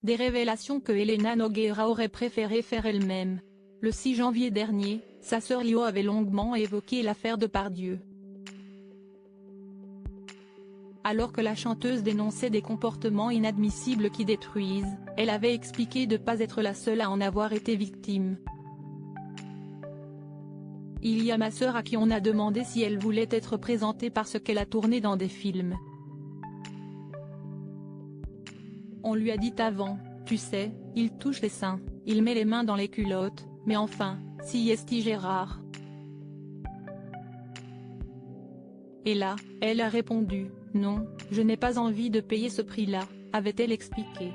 Des révélations que Elena Nogueira aurait préféré faire elle-même. Le 6 janvier dernier, sa sœur Lio avait longuement évoqué l'affaire Depardieu. Alors que la chanteuse dénonçait des comportements inadmissibles qui détruisent, elle avait expliqué de ne pas être la seule à en avoir été victime. Il y a ma sœur à qui on a demandé si elle voulait être présentée parce qu'elle a tourné dans des films. On lui a dit avant, tu sais, il touche les seins, il met les mains dans les culottes, mais enfin, si est-il Gérard. Et là, elle a répondu, non, je n'ai pas envie de payer ce prix-là, avait-elle expliqué.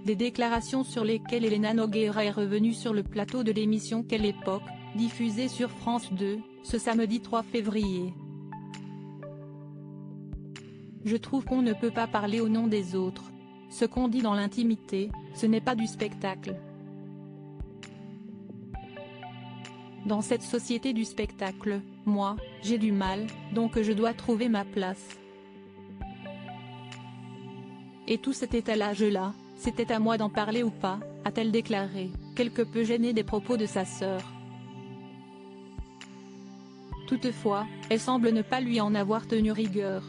Des déclarations sur lesquelles Elena Nogueira est revenue sur le plateau de l'émission Quelle époque, diffusée sur France 2, ce samedi 3 février. Je trouve qu'on ne peut pas parler au nom des autres. Ce qu'on dit dans l'intimité, ce n'est pas du spectacle. Dans cette société du spectacle, moi, j'ai du mal, donc je dois trouver ma place. Et tout cet étalage-là, c'était à moi d'en parler ou pas, a-t-elle déclaré, quelque peu gênée des propos de sa sœur. Toutefois, elle semble ne pas lui en avoir tenu rigueur.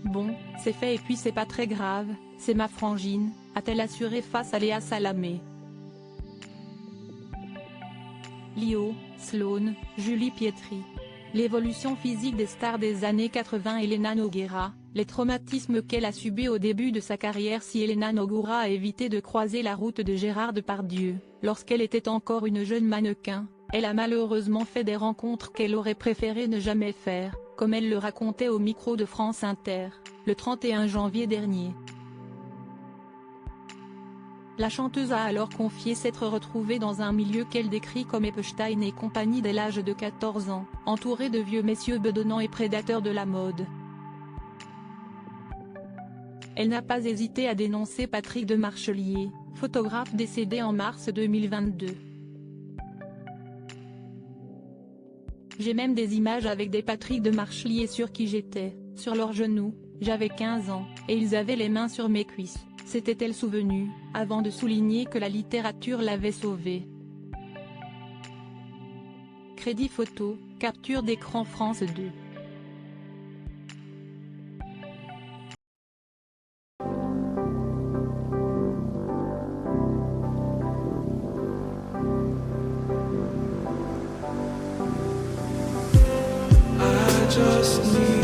Bon, c'est fait et puis c'est pas très grave, c'est ma frangine, a-t-elle assuré face à Léa Salamé. Lio, Sloane, Julie Pietri. L'évolution physique des stars des années 80. Elena Nogueira, les traumatismes qu'elle a subis au début de sa carrière. Si Elena Nogueira a évité de croiser la route de Gérard Depardieu, lorsqu'elle était encore une jeune mannequin, elle a malheureusement fait des rencontres qu'elle aurait préféré ne jamais faire, comme elle le racontait au micro de France Inter, le 31 janvier dernier. La chanteuse a alors confié s'être retrouvée dans un milieu qu'elle décrit comme Epstein et compagnie dès l'âge de 14 ans, entourée de vieux messieurs bedonnants et prédateurs de la mode. Elle n'a pas hésité à dénoncer Patrick de Marchelier, photographe décédé en mars 2022. J'ai même des images avec des Patrick de Marchelier sur qui j'étais, sur leurs genoux, j'avais 15 ans, et ils avaient les mains sur mes cuisses, s'était-elle souvenue, avant de souligner que la littérature l'avait sauvée. Crédit photo, capture d'écran France 2. I just need